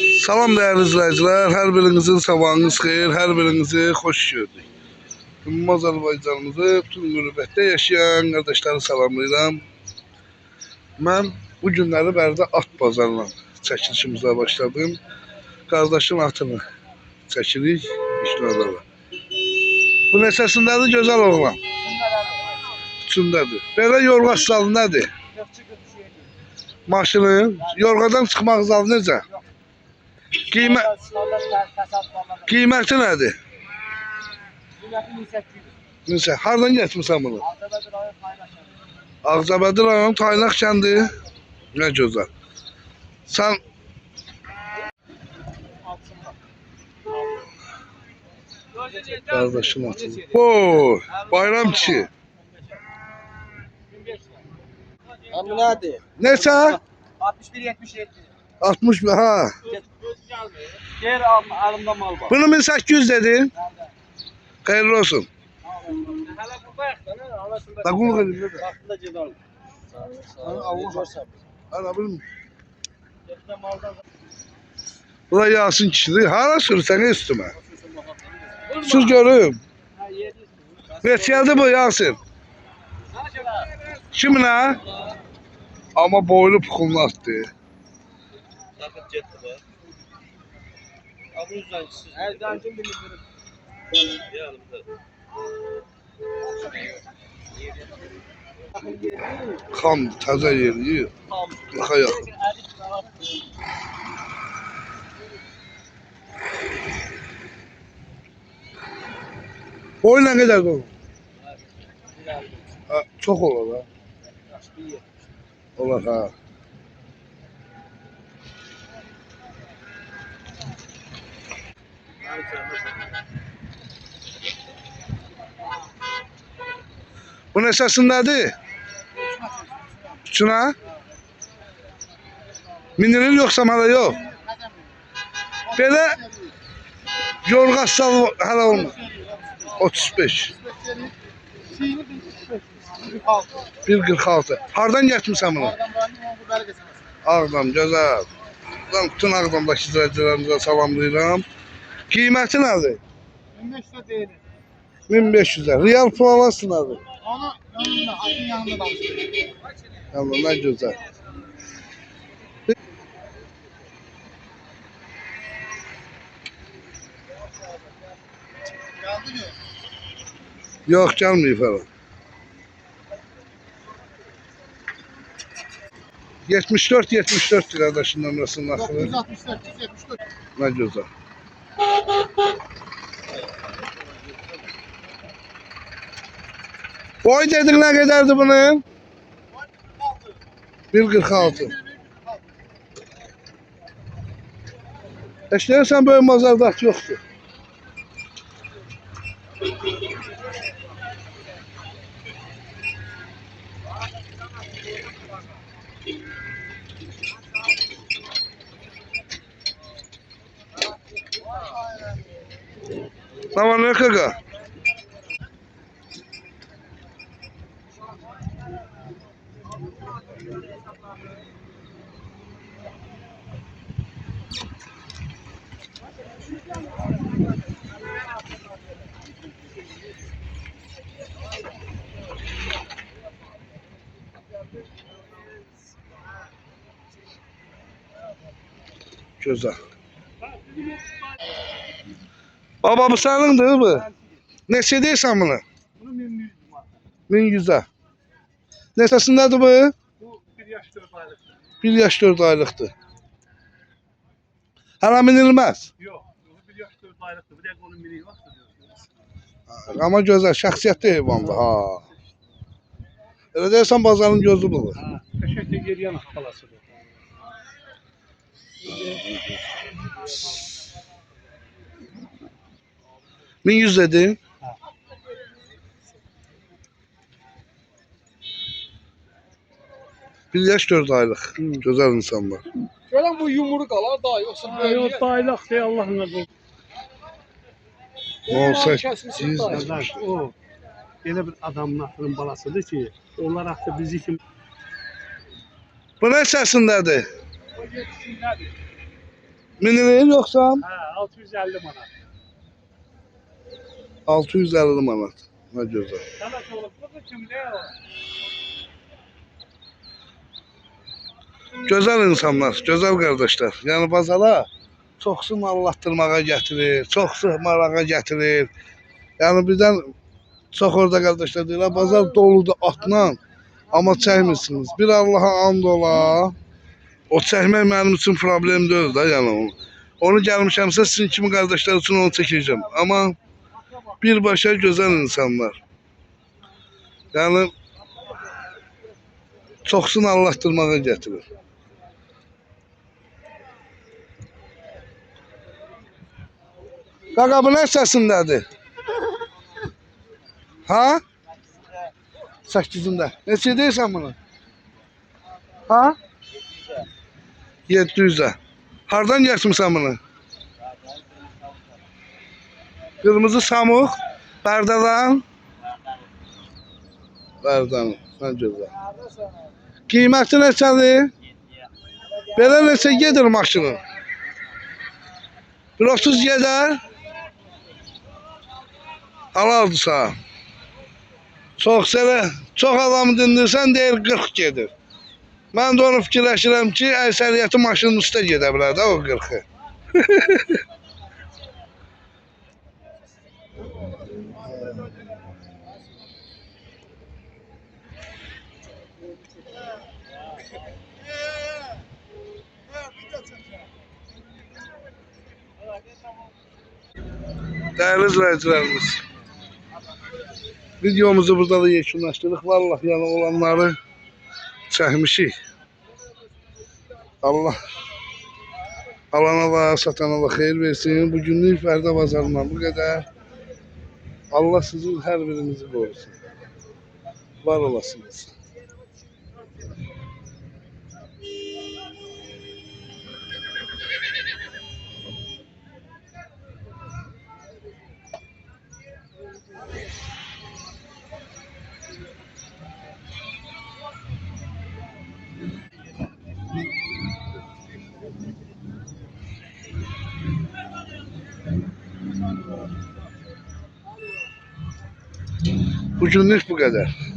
Salam değerli izleyiciler, her birinizin sabahınız xeyir, her birinizi hoş gördük. Tüm Azerbaycanımızı, tüm qürbətdə yaşayan kardeşleri salamlayıram. Ben bu günləri Bərdə at bazarla çəkilişimizə başladım. Kardeşin atını çəkirik, işlərdə. Bu neçəsindədir gözəl oğlan? Üçündədir. Belə yorğa salı nədir? Maşının, yorğadan çıxmaq zalı necə? Qiyməti nədir? Qiyməti hardan getmirsən bunu? Ağcabədi rayon Taynaq kəndi. Nə gözəl. Sən qardaşın atın. Oy, bayram kişi. Bu nədir? Neçə? 61-77. 60 ha. Gel alımda mal var. Bunu 1800 dedin. Hayırlı olsun. Hala burada yaxdan, anasında. Da qulluq edin də. Vaxtında gedər. Allah görsən. Ana bilmir. Getdə maldan. Bu da Yasin kişidir. Hara sürsən üstümə? Sür görüm. Ha, yedi. Neçədir bu Yasin? Kiminə? Amma boylu puxunlu atdı. Taxıb getdi bax. Amma üzəncisiz. Hər zancım bilmiyorum. Yanımda. Xam təzə yeriyir. Qırxa yaxın. Boy nə qədərdir o? Ha, çox olar ha. Olar ha. Bu neçəsindədir? Üçünə? Minilir yoxsa hələ yox? Belə yorğa sal hələ olmaz. 35. 1.46. Hardan getmirsən bunu? Ağdam, gözəl. Ben bütün Ağdamdakı izləyicilərimizə salamlayıram. Qiyməti nədir? 1500 deyil. 1500'e. Real provası nədir? Onu yanında, atın yanında danışıyor. Allah nə gözəl. Geldi mi? Yox, gəlməyib hələ. 74 qardaşın nömrəsinin axırı. 964, 174. Nə gözəl. Boy dedik nə qədərdir bunun? 1.46. Eşləyirsən böyük mazardat yoxdur. Tamam ne kaka? Güzel. Baba bu senindir mi? Neçə deyirsən bunu? Bunu 1100 var. 1100'e. Neçəsindədir bu? Bu 1 yaş 4 aylıktır. 1 yaş 4 aylıqdır. Hələ minilməz. Yok. Bu 1 yaş 4 aylıktır. Bir de onun biri var. Ama gözəl, şəxsiyyətli heyvandır. Ha. Elə deyirsən bazarın gözü bulur. Ha. Teşekkür geriye nakalasıdır. 1100 dedin. Bir yaş 4 aylık. Güzel insanlar. Görən bu yumruq alar da yoxsa böyle. Yok daylıq deyə Allah'ın adı. Ne olsa Qardaş, o elə bir adamın axırın balasıdır ki, onlar axı bizi kim Bu ne səsindədir? o yetişkinlərdir. Minilir yoksa Hə, 650 manat. 650 manat. Ne güzel. Sənət olub, bu da kimdə o? Güzel insanlar, güzel kardeşler. Yani bazara çoxsu mallatdırmağa getirir, çoxsu marağa getirir. Yani birden çok orada kardeşler deyirlər, bazar doludur atla, ama çəkmirsiniz. Bir Allah'a and ola, o çəkmək mənim için problem deyil da yani onu. Onu gəlmişəmsə sizin kimi kardeşler için onu çəkəcəm. Ama birbaşa güzel insanlar. Yani çoxsunu Allah'tırmağa getirir. Qaqa bu nə səsindədir? Ha? 8'ində. Neçə deyirsən bunu? Ha? 700'ə. Hardan gətirmisən bunu? Kırmızı Samux, Bərdadan. Bərdan, nə gözəl. Qiyməti neçədir? Belə neçə gedir maşının? 1.30 gedər. Halaldısa. Çox adamı dindirsən deyir 40 gedir. Mən də onu fikirləşirəm ki, əksəriyyəti maşının üstə gedə bilər də o 40-ı. Değerli izleyicilerimiz, videomuzu burada da yekunlaşdırıq. Vallahi yani olanları çəkmişik. Allah alana da satana da xeyir versin. Bugünlük Fərdə bazarından bu qədər. Allah sizin her birinizi korusun. Var olasınız. Bugünlük bu kadar.